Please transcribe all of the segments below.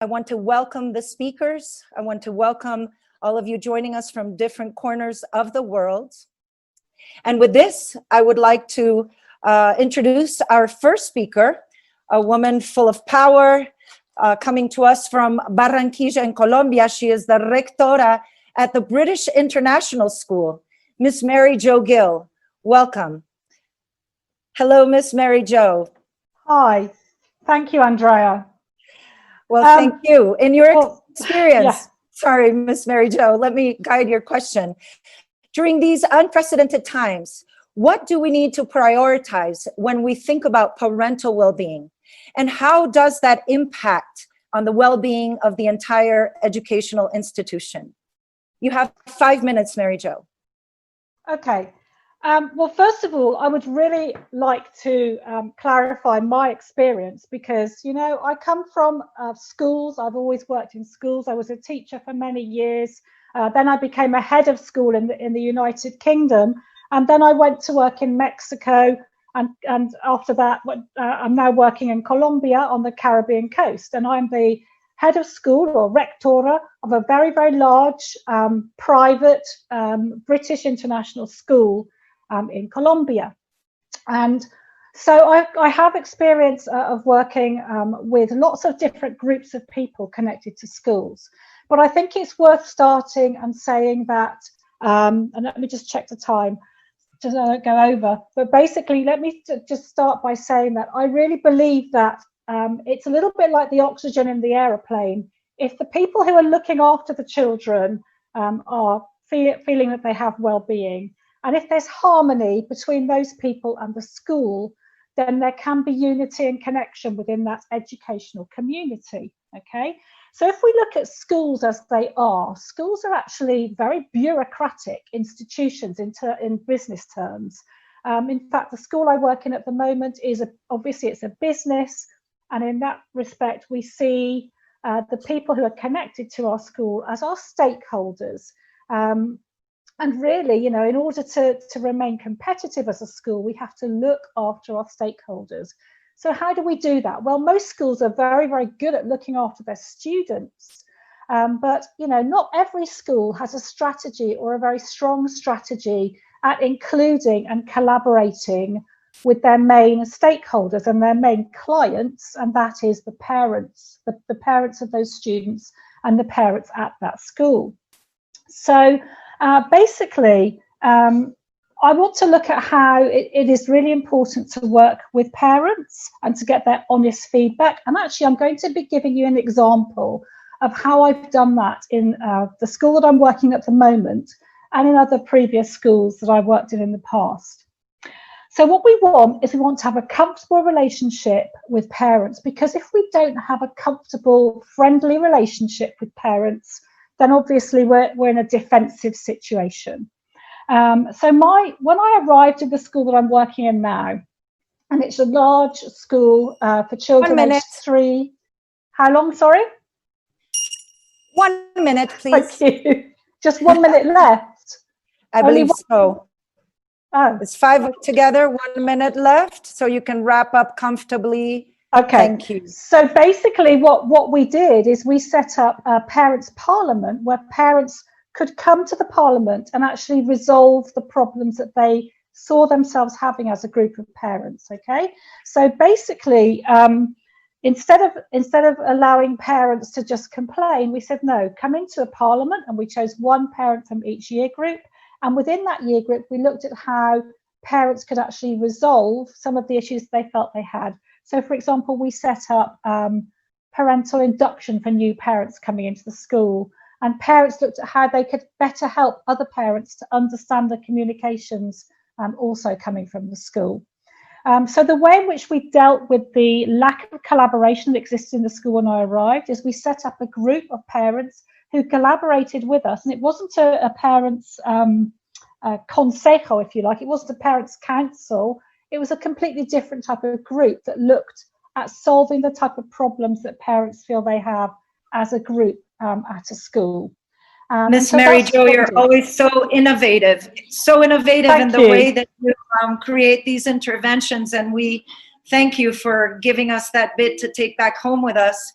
I want to welcome the speakers. I want to welcome all of you joining us from different corners of the world. And with this, I would like to introduce our first speaker, a woman full of power, coming to us from Barranquilla in Colombia. She is the Rectora at the British International School, Miss Mary Jo Gill. Welcome. Hello, Miss Mary Jo. Hi. Thank you, Andrea. Well, thank you. In your experience, sorry, Miss Mary Jo, let me guide your question. During these unprecedented times, what do we need to prioritize when we think about parental well-being? And how does that impact on the well-being of the entire educational institution? You have 5 minutes, Mary Jo. Okay. Well, first of all, I would really like to clarify my experience because, you know, I come from schools. I've always worked in schools. I was a teacher for many years. Then I became a head of school in the United Kingdom. And then I went to work in Mexico. And after that, I'm now working in Colombia on the Caribbean coast. And I'm the head of school or Rectora of a very, very large private British international school in Colombia. And so I have experience of working with lots of different groups of people connected to schools. But I think it's worth starting and saying that, and let me just check the time to go over. But basically, let me just start by saying that I really believe that it's a little bit like the oxygen in the aeroplane. If the people who are looking after the children are feeling that they have well-being, and if there's harmony between those people and the school, then there can be unity and connection within that educational community, okay? So if we look at schools as they are, schools are actually very bureaucratic institutions in business terms. In fact, the school I work in at the moment is obviously it's a business, and in that respect, we see the people who are connected to our school as our stakeholders. And really, you know, in order to remain competitive as a school, we have to look after our stakeholders. So how do we do that? Well, most schools are very, very good at looking after their students. But, you know, not every school has a strategy or a very strong strategy at including and collaborating with their main stakeholders and their main clients, and that is the parents, the parents of those students and the parents at that school. So basically, I want to look at how it is really important to work with parents and to get their honest feedback. And actually, I'm going to be giving you an example of how I've done that in the school that I'm working at the moment and in other previous schools that I've worked in the past. So what we want is we want to have a comfortable relationship with parents, because if we don't have a comfortable, friendly relationship with parents, then obviously we're in a defensive situation. So when I arrived at the school that I'm working in now, and it's a large school for children aged 3. How long, sorry? 1 minute, please. Thank you. Just 1 minute left. I believe so. Oh. It's 5 together, 1 minute left, so you can wrap up comfortably. Okay. Thank you. So basically what we did is we set up a parents' parliament where parents could come to the parliament and actually resolve the problems that they saw themselves having as a group of parents, okay? So basically, instead of allowing parents to just complain, we said, no, come into a parliament, and we chose one parent from each year group. And within that year group, we looked at how parents could actually resolve some of the issues they felt they had. So, for example, we set up parental induction for new parents coming into the school, and parents looked at how they could better help other parents to understand the communications also coming from the school. So the way in which we dealt with the lack of collaboration that existed in the school when I arrived is we set up a group of parents who collaborated with us, and it wasn't a parents' consejo, if you like. It wasn't a parents' council. It was a completely different type of group that looked at solving the type of problems that parents feel they have as a group at a school. Miss Mary Jo, you're always so innovative in the way that you create these interventions, and we thank you for giving us that bit to take back home with us.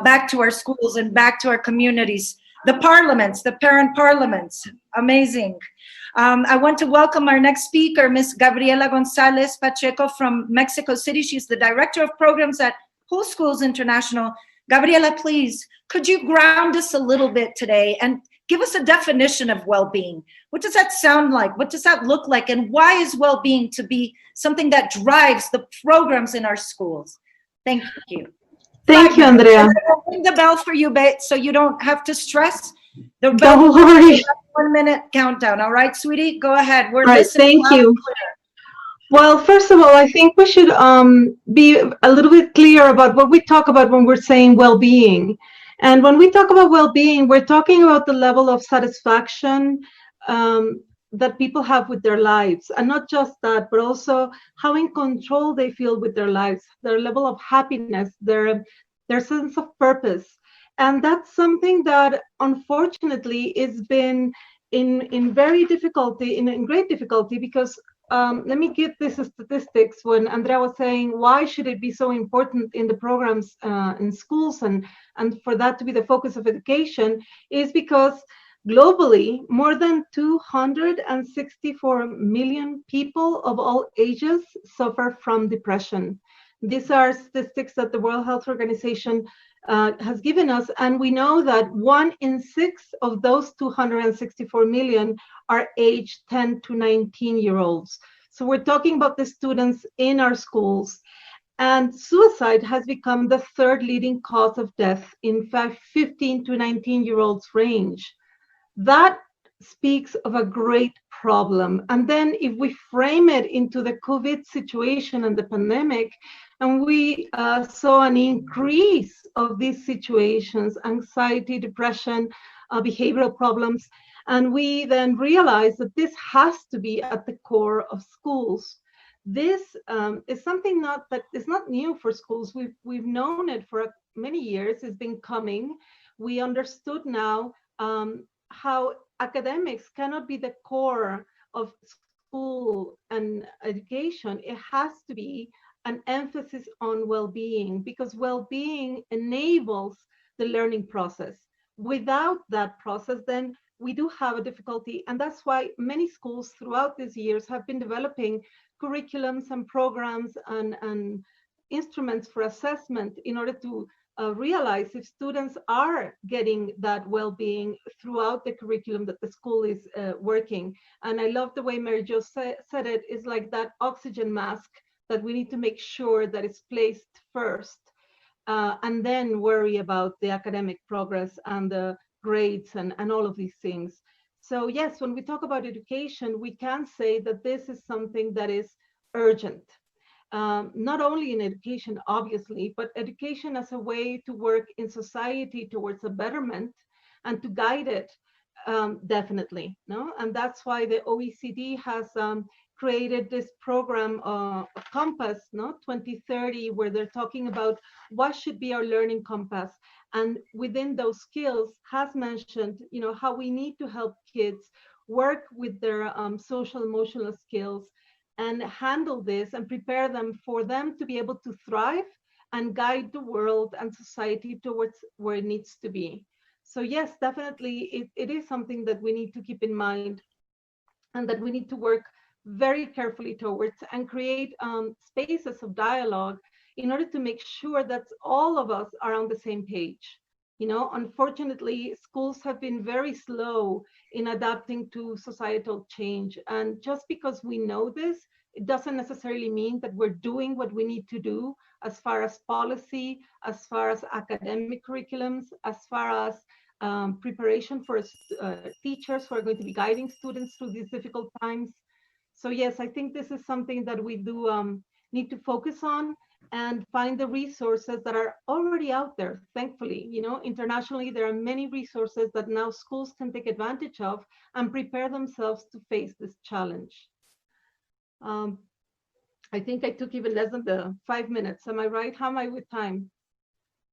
back to our schools and back to our communities. The parliaments, the parent parliaments, amazing. I want to welcome our next speaker, Ms. Gabriela González-Pacheco from Mexico City. She's the Director of Programs at Whole Schools International. Gabriela, please, could you ground us a little bit today and give us a definition of well-being? What does that sound like? What does that look like? And why is well-being to be something that drives the programs in our schools? Thank you. Thank you, Andrea. I'll ring the bell for you, so you don't have to stress. The bell. Don't worry. 1 minute countdown. All right, sweetie, go ahead. We're Right, listening. thank you. Well, first of all, I think we should be a little bit clear about what we talk about when we're saying well-being. And when we talk about well-being, we're talking about the level of satisfaction that people have with their lives. And not just that, but also how in control they feel with their lives, their level of happiness, their sense of purpose. And that's something that unfortunately has been in great difficulty because let me give this statistics. When Andrea was saying, why should it be so important in the programs in schools and for that to be the focus of education, is because globally, more than 264 million people of all ages suffer from depression. These are statistics that the World Health Organization has given us, and we know that 1 in 6 of those 264 million are aged 10 to 19-year-olds. So we're talking about the students in our schools. And suicide has become the 3rd leading cause of death in 15 to 19-year-olds range. That speaks of a great problem. And then if we frame it into the COVID situation and the pandemic, and we saw an increase of these situations, anxiety, depression, behavioral problems, and we then realized that this has to be at the core of schools. This is something that is not new for schools. We've known it for many years. It's been coming. We understood now how academics cannot be the core of school and education. It has to be an emphasis on well-being, because well-being enables the learning process. Without that process, then we do have a difficulty. And that's why many schools throughout these years have been developing curriculums and programs and instruments for assessment in order to realize if students are getting that well-being throughout the curriculum that the school is working. And I love the way Mary Jo said it, is like that oxygen mask that we need to make sure that it's placed first, and then worry about the academic progress and the grades and all of these things. So yes, when we talk about education, we can say that this is something that is urgent. Not only in education, obviously, but education as a way to work in society towards a betterment and to guide it, definitely. No? And that's why the OECD has created this program, Compass, 2030, where they're talking about what should be our learning compass. And within those skills has mentioned, how we need to help kids work with their social emotional skills and handle this and prepare them for them to be able to thrive and guide the world and society towards where it needs to be. So yes, definitely it is something that we need to keep in mind and that we need to work very carefully towards and create spaces of dialogue in order to make sure that all of us are on the same page. Unfortunately, schools have been very slow in adapting to societal change. And just because we know this, it doesn't necessarily mean that we're doing what we need to do as far as policy, as far as academic curriculums, as far as preparation for teachers who are going to be guiding students through these difficult times. So yes, I think this is something that we do need to focus on and find the resources that are already out there. Thankfully, internationally, there are many resources that now schools can take advantage of and prepare themselves to face this challenge. I think I took even less than the 5 minutes. Am I right? How am I with time?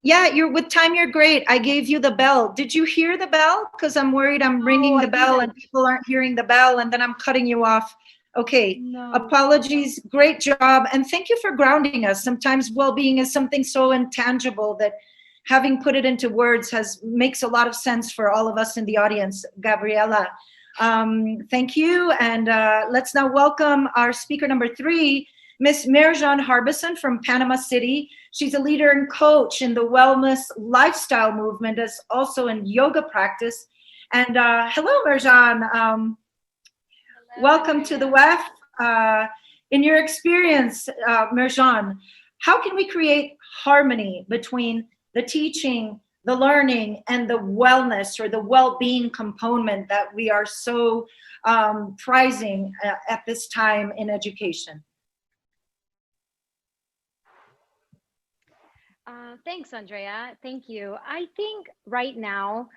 Yeah, you're with time. You're great. I gave you the bell. Did you hear the bell? Because I'm worried I'm ringing the bell and people aren't hearing the bell and then I'm cutting you off. Okay, no. Apologies, great job. And thank you for grounding us. Sometimes well-being is something so intangible that, having put it into words makes a lot of sense for all of us in the audience. Gabriela, thank you. And let's now welcome our speaker number 3, Miss Marjan Harbison from Panama City. She's a leader and coach in the wellness lifestyle movement, as also in yoga practice. And hello, Marjan. Welcome to the WEF. In your experience, Marjan, how can we create harmony between the teaching, the learning, and the wellness or the well-being component that we are so prizing at this time in education? Thanks, Andrea. Thank you. I think right now,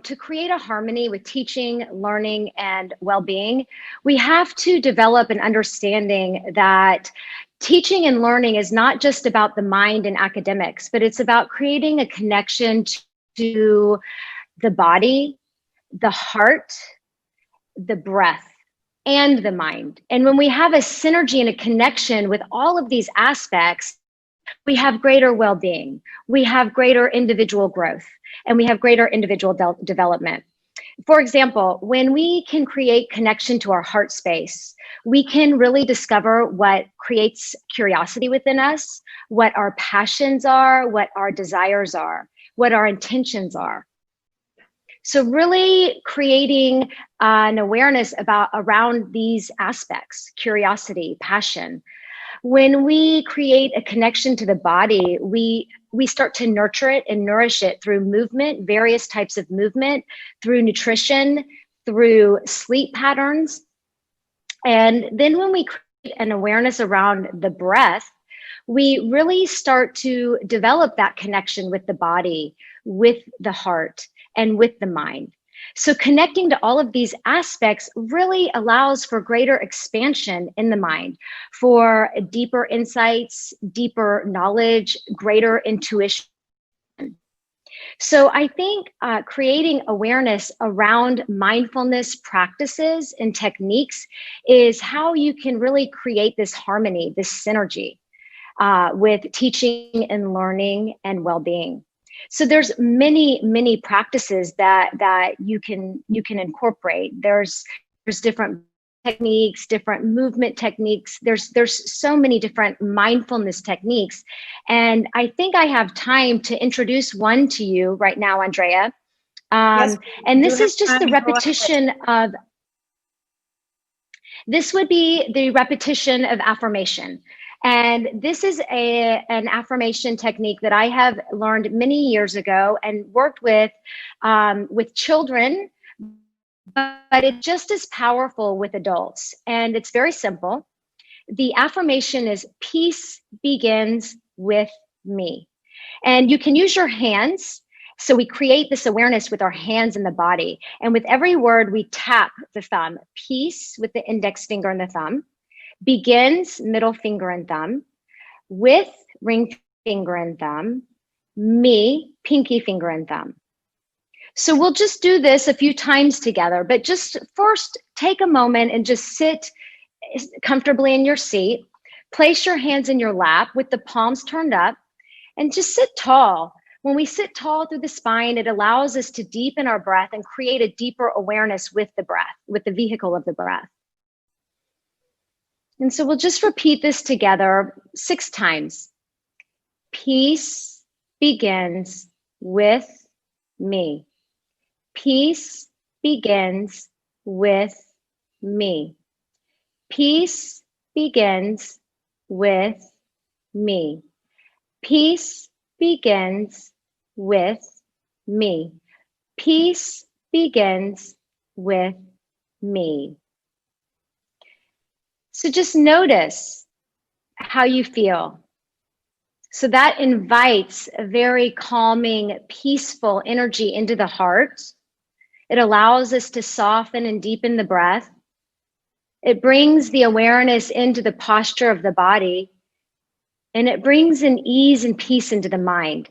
to create a harmony with teaching, learning, and well-being, we have to develop an understanding that teaching and learning is not just about the mind and academics, but it's about creating a connection to the body, the heart, the breath, and the mind. And when we have a synergy and a connection with all of these aspects, we have greater well-being, we have greater individual growth, and we have greater individual development. For example, when we can create connection to our heart space, we can really discover what creates curiosity within us, what our passions are, what our desires are, what our intentions are. So really creating an awareness around these aspects, curiosity, passion. When we create a connection to the body, we start to nurture it and nourish it through movement, various types of movement, through nutrition, through sleep patterns. And then when we create an awareness around the breath, we really start to develop that connection with the body, with the heart, and with the mind. So connecting to all of these aspects really allows for greater expansion in the mind, for deeper insights, deeper knowledge, greater intuition. So I think creating awareness around mindfulness practices and techniques is how you can really create this harmony, this synergy with teaching and learning and well-being. So there's many practices that you can incorporate. There's different techniques, different movement techniques. There's so many different mindfulness techniques. And I think I have time to introduce one to you right now, Andrea. Yes, and this is just the repetition of, this would be the repetition of affirmation. And this is an affirmation technique that I have learned many years ago and worked with children, but it's just as powerful with adults. And it's very simple. The affirmation is, peace begins with me. And you can use your hands. So we create this awareness with our hands in the body. And with every word, we tap the thumb. Peace with the index finger and the thumb. Begins, middle finger and thumb. With, ring finger and thumb. Me, pinky finger and thumb. So we'll just do this a few times together, but just first take a moment and just sit comfortably in your seat. Place your hands in your lap with the palms turned up and just sit tall. When we sit tall through the spine, it allows us to deepen our breath and create a deeper awareness with the breath, with the vehicle of the breath. And so we'll just repeat this together 6 times. Peace begins with me. Peace begins with me. Peace begins with me. Peace begins with me. Peace begins with me. So just notice how you feel. So that invites a very calming, peaceful energy into the heart. It allows us to soften and deepen the breath. It brings the awareness into the posture of the body, and it brings an ease and peace into the mind.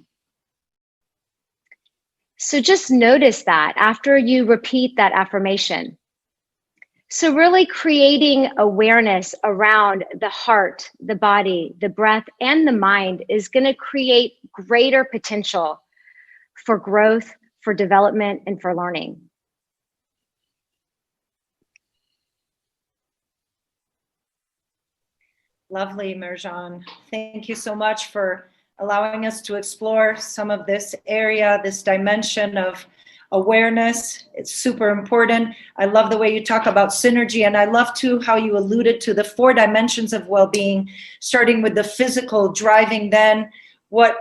So just notice that after you repeat that affirmation. So really creating awareness around the heart, the body, the breath, and the mind is going to create greater potential for growth, for development, and for learning. Lovely, Marjan. Thank you so much for allowing us to explore some of this area, this dimension of awareness. It's super important. I love the way you talk about synergy, and I love too how you alluded to the 4 dimensions of well-being, starting with the physical, driving then what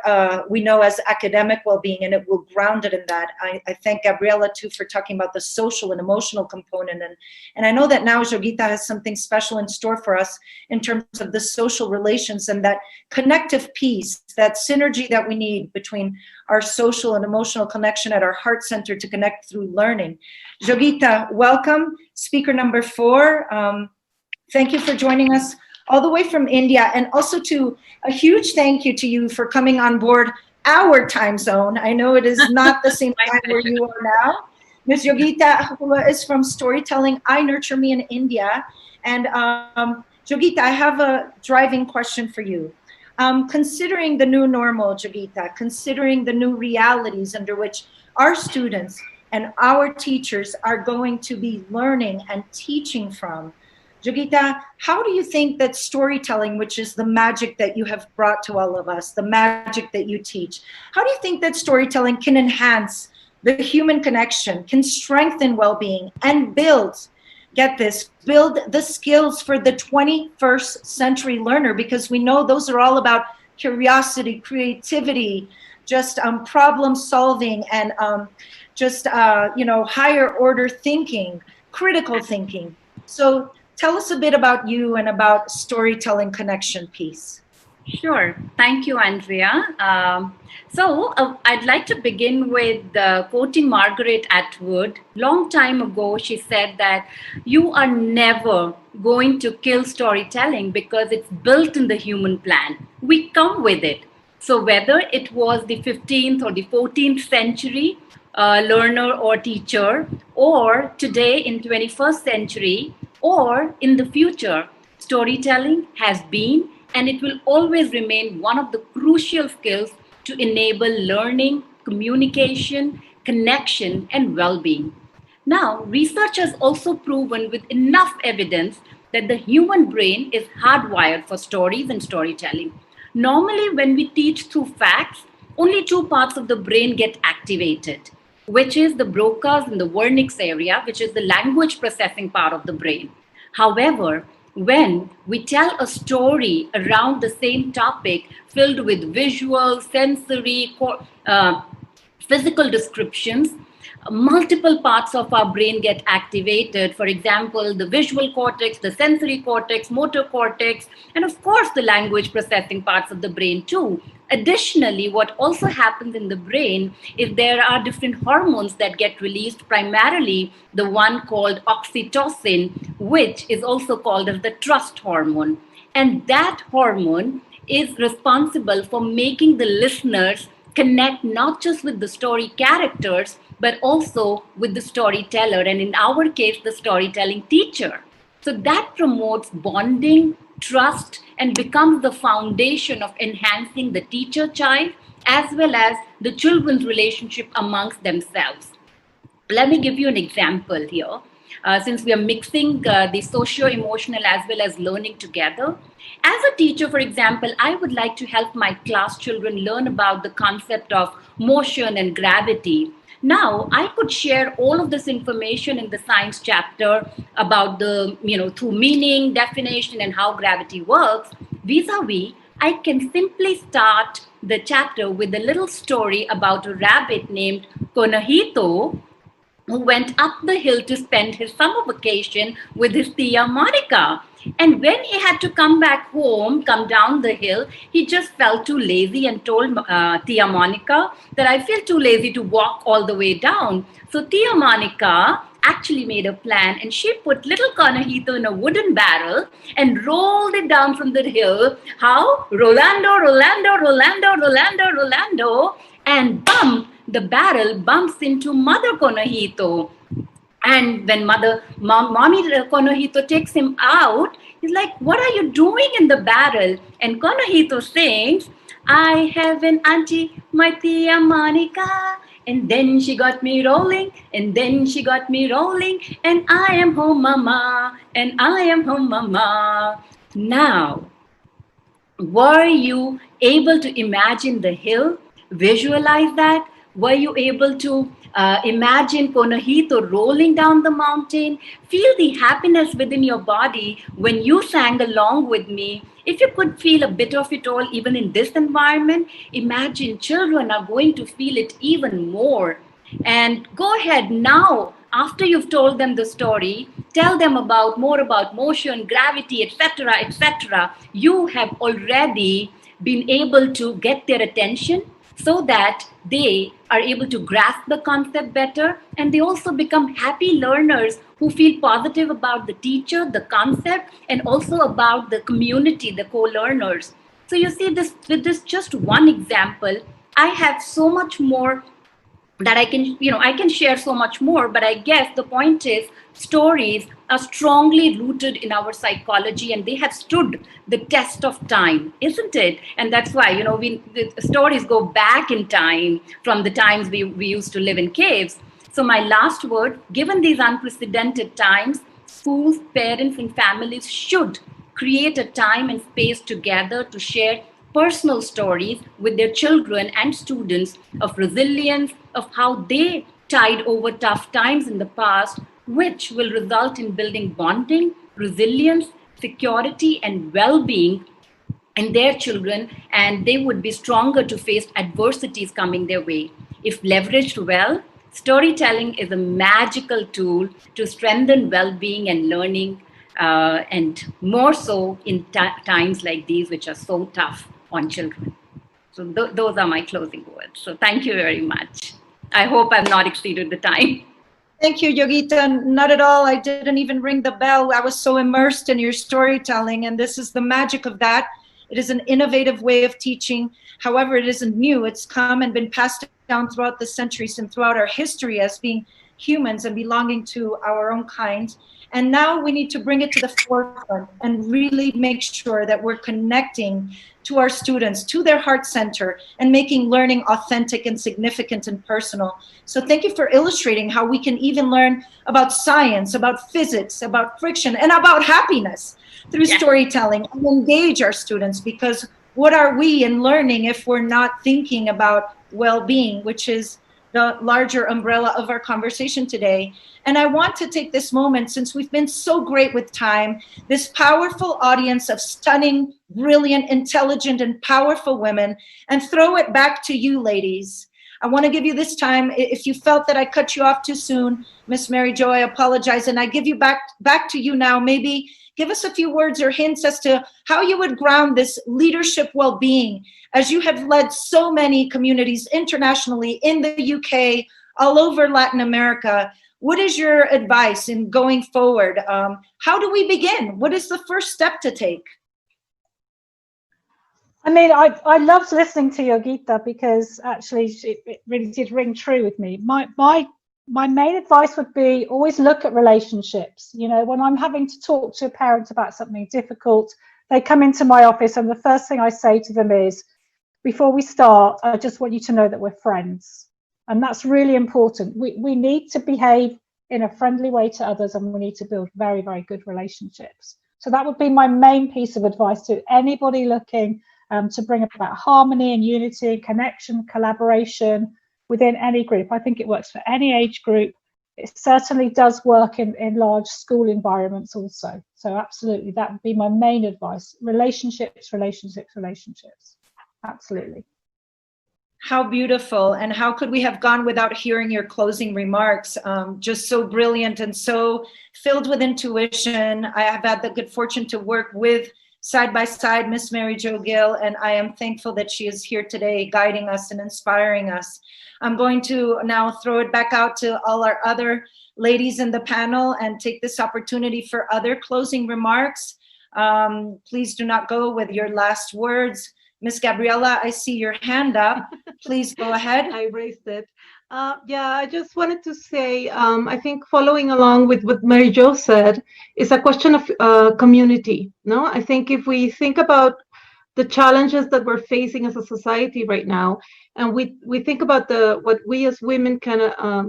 we know as academic well-being, and it will ground it in that. I thank Gabriela too for talking about the social and emotional component, and I know that now Yogita has something special in store for us in terms of the social relations and that connective piece, that synergy that we need between our social and emotional connection at our heart center to connect through learning. Yogita, welcome. Speaker number 4. Thank you for joining us all the way from India, and also to a huge thank you to you for coming on board our time zone. I know it is not the same time where you are now. Ms. Yogita is from Storytelling I Nurture Me in India. And Yogita, I have a driving question for you. Considering the new normal, Yogita, considering the new realities under which our students and our teachers are going to be learning and teaching from, Yogita, how do you think that storytelling, which is the magic that you have brought to all of us, the magic that you teach, how do you think that storytelling can enhance the human connection, can strengthen well-being, and build, get this, build the skills for the 21st century learner? Because we know those are all about curiosity, creativity, just problem solving, and higher order thinking, critical thinking. So tell us a bit about you and about storytelling connection piece. Sure. Thank you, Andrea. I'd like to begin with quoting Margaret Atwood. Long time ago, she said that you are never going to kill storytelling because it's built in the human plan. We come with it. So whether it was the 15th or the 14th century learner or teacher, or today in 21st century, or in the future, storytelling has been and it will always remain one of the crucial skills to enable learning, communication, connection, and well-being. Now, research has also proven with enough evidence that the human brain is hardwired for stories and storytelling. Normally, when we teach through facts, only 2 parts of the brain get activated, which is the Broca's and the Wernicke's area, which is the language processing part of the brain. However, when we tell a story around the same topic filled with visual, sensory, physical descriptions, multiple parts of our brain get activated. For example, the visual cortex, the sensory cortex, motor cortex, and of course the language processing parts of the brain too. Additionally, what also happens in the brain is there are different hormones that get released, primarily the one called oxytocin, which is also called as the trust hormone. And that hormone is responsible for making the listeners connect not just with the story characters, but also with the storyteller, and in our case, the storytelling teacher. So that promotes bonding, trust, and becomes the foundation of enhancing the teacher-child as well as the children's relationship amongst themselves. Let me give you an example here. Since we are mixing the socio-emotional as well as learning together. As a teacher, for example, I would like to help my class children learn about the concept of motion and gravity. Now, I could share all of this information in the science chapter about through meaning, definition, and how gravity works. Vis-a-vis, I can simply start the chapter with a little story about a rabbit named Conejito, who went up the hill to spend his summer vacation with his tia Monica. And when he had to come back home, come down the hill, he just felt too lazy and told tia Monica that I feel too lazy to walk all the way down. So tia Monica actually made a plan, and she put little Conejito in a wooden barrel and rolled it down from the hill. How? Rolando, Rolando, Rolando, Rolando, Rolando. And the barrel bumps into Mother Conejito. And when mommy Conejito takes him out, he's like, what are you doing in the barrel? And Conejito sings, I have an auntie, my tia Monica, and then she got me rolling, and then she got me rolling, and I am home, mama, and I am home, mama. Now, were you able to imagine the hill, visualize that? Were you able to imagine Ponahito rolling down the mountain? Feel the happiness within your body when you sang along with me. If you could feel a bit of it all, even in this environment, imagine children are going to feel it even more. And go ahead now, after you've told them the story, tell them more about motion, gravity, etc., etc. You have already been able to get their attention so that they are able to grasp the concept better, and they also become happy learners who feel positive about the teacher, the concept, and also about the community, the co-learners. So you see, this with this just one example, I have so much more that I can share so much more, but I guess the point is stories are strongly rooted in our psychology, and they have stood the test of time, isn't it? And that's why, the stories go back in time from the times we used to live in caves. So my last word, given these unprecedented times, schools, parents, and families should create a time and space together to share personal stories with their children and students of resilience, of how they tide over tough times in the past, which will result in building bonding, resilience, security, and well-being in their children, and they would be stronger to face adversities coming their way. If leveraged well, storytelling is a magical tool to strengthen well-being and learning, and more so in times like these, which are so tough on children. So those are my closing words. So thank you very much. I hope I've not exceeded the time. Thank you, Yogita. Not at all. I didn't even ring the bell. I was so immersed in your storytelling, and this is the magic of that. It is an innovative way of teaching. However, it isn't new. It's come and been passed down throughout the centuries and throughout our history as being humans and belonging to our own kind. And now we need to bring it to the forefront and really make sure that we're connecting to our students, to their heart center, and making learning authentic and significant and personal. So thank you for illustrating how we can even learn about science, about physics, about friction, and about happiness through storytelling, and engage our students, because what are we in learning if we're not thinking about well-being, which is the larger umbrella of our conversation today. And I want to take this moment, since we've been so great with time, this powerful audience of stunning, brilliant, intelligent, and powerful women, and throw it back to you, ladies. I want to give you this time. If you felt that I cut you off too soon, Miss Mary Jo, I apologize. And I give you back to you now. Maybe give us a few words or hints as to how you would ground this leadership well-being, as you have led so many communities internationally, in the UK, all over Latin America. What is your advice in going forward? How do we begin? What is the first step to take? I mean, I loved listening to Yogita, because actually it really did ring true with me. My main advice would be always look at relationships. When I'm having to talk to a parent about something difficult, they come into my office and the first thing I say to them is, before we start, I just want you to know that we're friends. And that's really important. We need to behave in a friendly way to others, and we need to build very, very good relationships. So that would be my main piece of advice to anybody looking to bring about harmony and unity, connection, collaboration within any group. I think it works for any age group. It certainly does work in large school environments also. So absolutely, that would be my main advice. Relationships, relationships, relationships. Absolutely. How beautiful. And how could we have gone without hearing your closing remarks? Just so brilliant and so filled with intuition. I have had the good fortune to work with, side by side, Miss Mary Jo Gill, and I am thankful that she is here today guiding us and inspiring us. I'm going to now throw it back out to all our other ladies in the panel and take this opportunity for other closing remarks. Please do not go with your last words. Miss Gabriela, I see your hand up. Please go ahead. I raised it. I just wanted to say, I think following along with what Mary Jo said, is a question of community. No, I think if we think about the challenges that we're facing as a society right now. And we think about what we as women can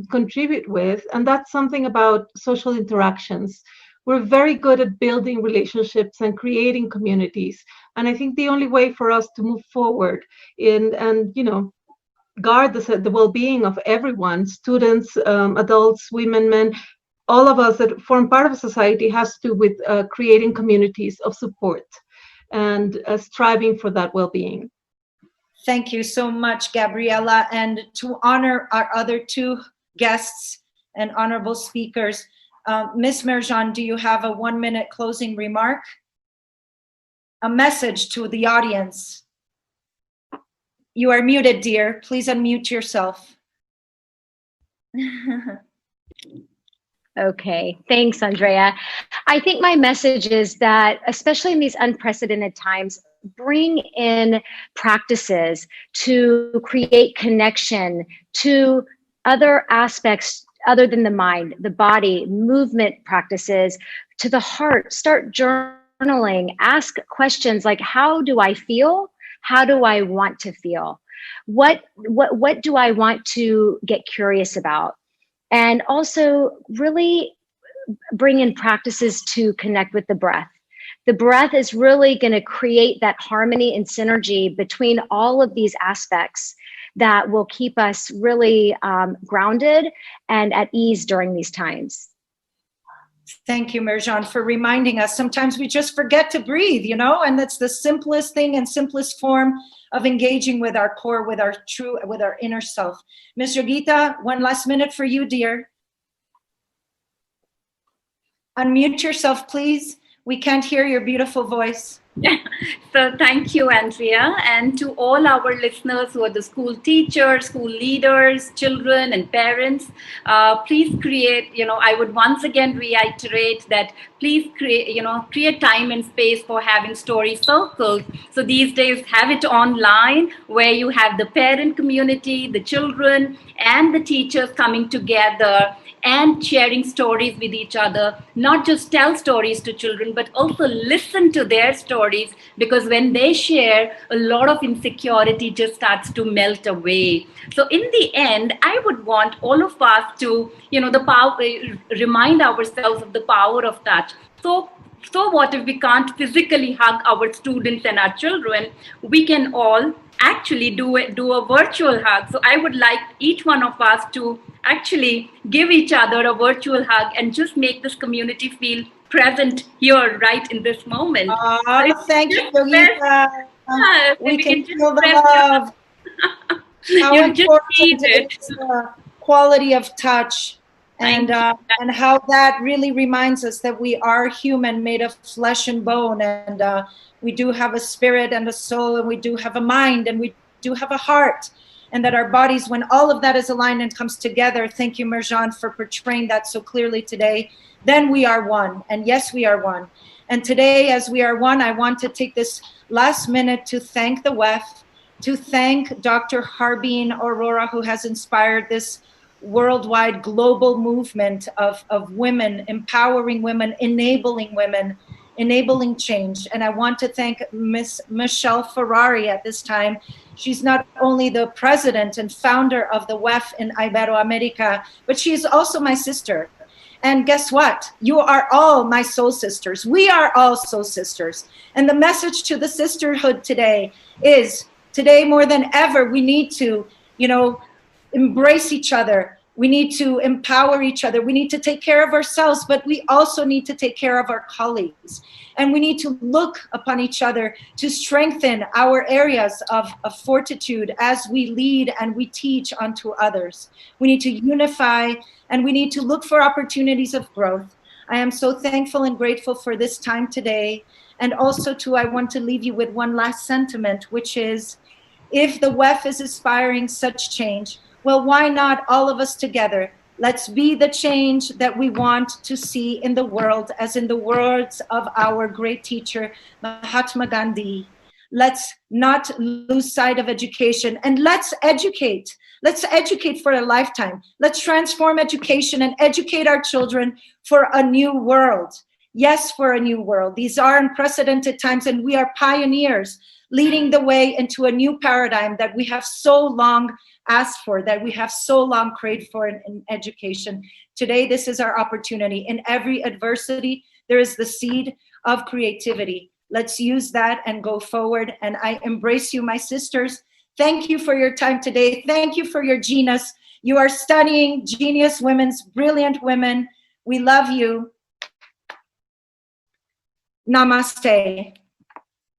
contribute with, and that's something about social interactions. We're very good at building relationships and creating communities. And I think the only way for us to move forward and guard the well-being of everyone, students, adults, women, men, all of us that form part of a society, has to do with creating communities of support and striving for that well-being. Thank you so much, Gabriela. And to honor our other two guests and honorable speakers, Ms. Marjan, do you have a 1-minute closing remark? A message to the audience? You are muted, dear. Please unmute yourself. Okay, thanks, Andrea. I think my message is that, especially in these unprecedented times, bring in practices to create connection to other aspects other than the mind, the body, movement practices, to the heart. Start journaling, ask questions like, how do I feel? How do I want to feel? What do I want to get curious about? And also really bring in practices to connect with the breath. The breath is really going to create that harmony and synergy between all of these aspects that will keep us really grounded and at ease during these times. Thank you, Marjan, for reminding us. Sometimes we just forget to breathe, and that's the simplest thing and simplest form of engaging with our core, with our inner self. Ms. Yogita, 1 last minute for you, dear. Unmute yourself, please. We can't hear your beautiful voice. So thank you, Andrea, and to all our listeners who are the school teachers, school leaders, children and parents, please create, I would once again reiterate that please create time and space for having story circles. So these days have it online where you have the parent community, the children and the teachers coming together and sharing stories with each other, not just tell stories to children, but also listen to their stories, because when they share, a lot of insecurity just starts to melt away. So in the end, I would want all of us to, remind ourselves of the power of touch. So what if we can't physically hug our students and our children? We can all actually do a virtual hug. So I would like each one of us to actually give each other a virtual hug and just make this community feel present here, right in this moment. Thank you, Yogita. We can feel the love. How important is the quality of touch, and how that really reminds us that we are human, made of flesh and bone, and we do have a spirit and a soul, and we do have a mind, and we do have a heart, and that our bodies, when all of that is aligned and comes together, thank you, Marjan, for portraying that so clearly today, then we are one. And yes, we are one. And today, as we are one, I want to take this last minute to thank the WEF, to thank Dr. Harbin Aurora, who has inspired this worldwide global movement of women, empowering women, enabling change. And I want to thank Miss Michelle Ferarri at this time. She's not only the president and founder of the WEF in Iberoamérica, but she is also my sister. And guess what? You are all my soul sisters. We are all soul sisters. And the message to the sisterhood today is, today more than ever, we need to, embrace each other. We need to empower each other. We need to take care of ourselves, but we also need to take care of our colleagues. And we need to look upon each other to strengthen our areas of fortitude as we lead and we teach unto others. We need to unify, and we need to look for opportunities of growth. I am so thankful and grateful for this time today. And also I want to leave you with one last sentiment, which is, if the WEF is inspiring such change, well, why not all of us together? Let's be the change that we want to see in the world, as in the words of our great teacher, Mahatma Gandhi. Let's not lose sight of education, and let's educate. Let's educate for a lifetime. Let's transform education and educate our children for a new world. Yes, for a new world. These are unprecedented times, and we are pioneers. leading the way into a new paradigm that we have so long asked for, that we have so long craved for in education. Today, this is our opportunity. In every adversity, there is the seed of creativity. Let's use that and go forward. And I embrace you, my sisters. Thank you for your time today. Thank you for your genius. You are studying genius women's brilliant women. We love you. Namaste.